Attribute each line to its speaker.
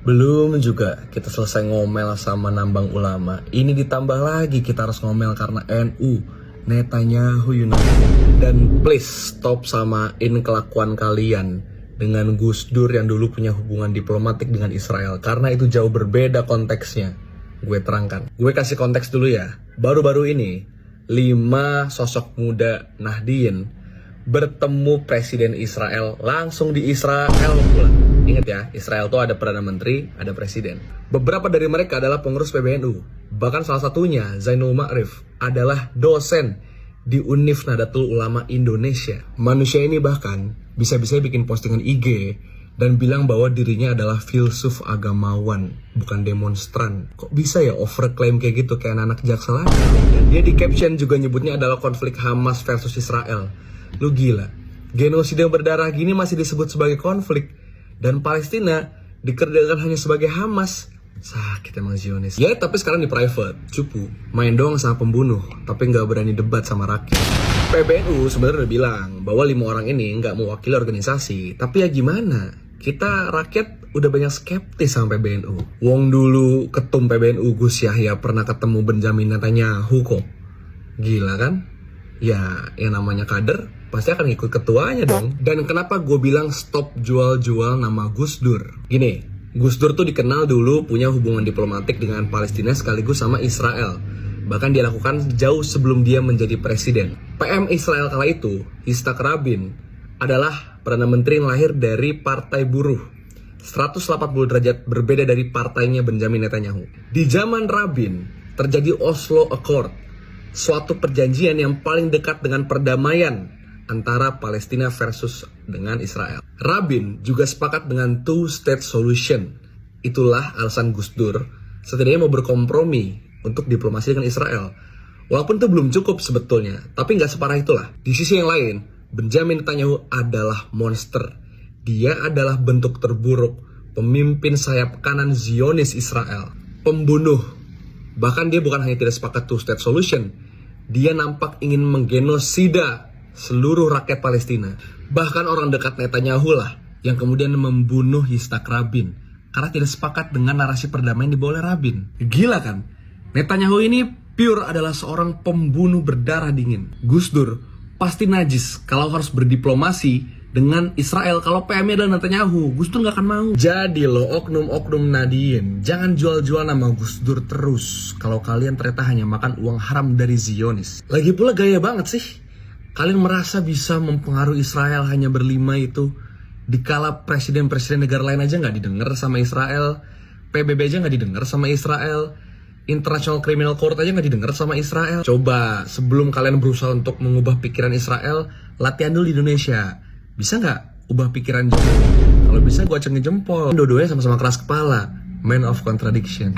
Speaker 1: Belum juga kita selesai ngomel sama nambang ulama. Ini ditambah lagi kita harus ngomel karena NU, Netanyahu United. Dan please stop samain kelakuan kalian dengan Gus Dur yang dulu punya hubungan diplomatik dengan Israel. Karena itu jauh berbeda konteksnya. Gue terangkan. Gue kasih konteks dulu ya. Baru-baru ini 5 sosok muda Nahdien bertemu Presiden Israel langsung di Israel pula. Ingat ya, Israel tuh ada Perdana Menteri, ada Presiden. Beberapa dari mereka adalah pengurus PBNU. Bahkan salah satunya, Zainul Ma'rif, adalah dosen di Univ Nahdlatul Ulama Indonesia. Manusia ini bahkan bisa-bisa bikin postingan IG dan bilang bahwa dirinya adalah filsuf agamawan, bukan demonstran. Kok bisa ya overclaim kayak gitu, kayak anak jaksel aja. Dan dia di caption juga nyebutnya adalah konflik Hamas versus Israel. Lu gila, genosida berdarah gini masih disebut sebagai konflik. Dan Palestina dikerjakan hanya sebagai Hamas. Sakit emang Zionis. Ya tapi sekarang di private, cupu. Main doang sama pembunuh, tapi nggak berani debat sama rakyat. PBNU sebenarnya udah bilang bahwa 5 orang ini nggak mewakili organisasi. Tapi ya gimana? Kita rakyat udah banyak skeptis sama PBNU. Wong dulu ketum PBNU Gus Yahya pernah ketemu Benjamin Netanyahu kok. Gila kan? Ya yang namanya kader pasti akan ikut ketuanya dong. Dan kenapa gue bilang stop jual-jual nama Gus Dur? Gini, Gus Dur tuh dikenal dulu punya hubungan diplomatik dengan Palestina sekaligus sama Israel. Bahkan dia lakukan jauh sebelum dia menjadi presiden. PM Israel kala itu, Yitzhak Rabin, adalah Perdana Menteri yang lahir dari Partai Buruh. 180 derajat berbeda dari partainya Benjamin Netanyahu. Di zaman Rabin, terjadi Oslo Accord, suatu perjanjian yang paling dekat dengan perdamaian antara Palestina versus dengan Israel. Rabin juga sepakat dengan two-state solution. Itulah alasan Gus Dur setidaknya mau berkompromi untuk diplomasi dengan Israel. Walaupun itu belum cukup sebetulnya, tapi nggak separah itulah. Di sisi yang lain, Benjamin Netanyahu adalah monster. Dia adalah bentuk terburuk pemimpin sayap kanan Zionis Israel. Pembunuh. Bahkan dia bukan hanya tidak sepakat two-state solution, dia nampak ingin menggenosida seluruh rakyat Palestina. Bahkan orang dekat Netanyahu lah yang kemudian membunuh Yitzhak Rabin karena tidak sepakat dengan narasi perdamaian dibawa oleh Rabin. Gila kan? Netanyahu ini pure adalah seorang pembunuh berdarah dingin. Gus Dur pasti najis kalau harus berdiplomasi dengan Israel. Kalau PM-nya adalah Netanyahu, Gus Dur gak akan mau. Jadi lo oknum-oknum Nahdien, jangan jual-jual nama Gus Dur terus kalau kalian ternyata hanya makan uang haram dari Zionis. Lagi pula gaya banget sih kalian merasa bisa mempengaruhi Israel hanya berlima itu, dikala presiden-presiden negara lain aja gak didengar sama Israel, PBB aja gak didengar sama Israel, International Criminal Court aja gak didengar sama Israel. Coba sebelum kalian berusaha untuk mengubah pikiran Israel, latihan dulu di Indonesia. Bisa gak ubah pikiran Jokowi? Kalau bisa gue acungin jempol. Dua-duanya sama-sama keras kepala. Man of contradiction.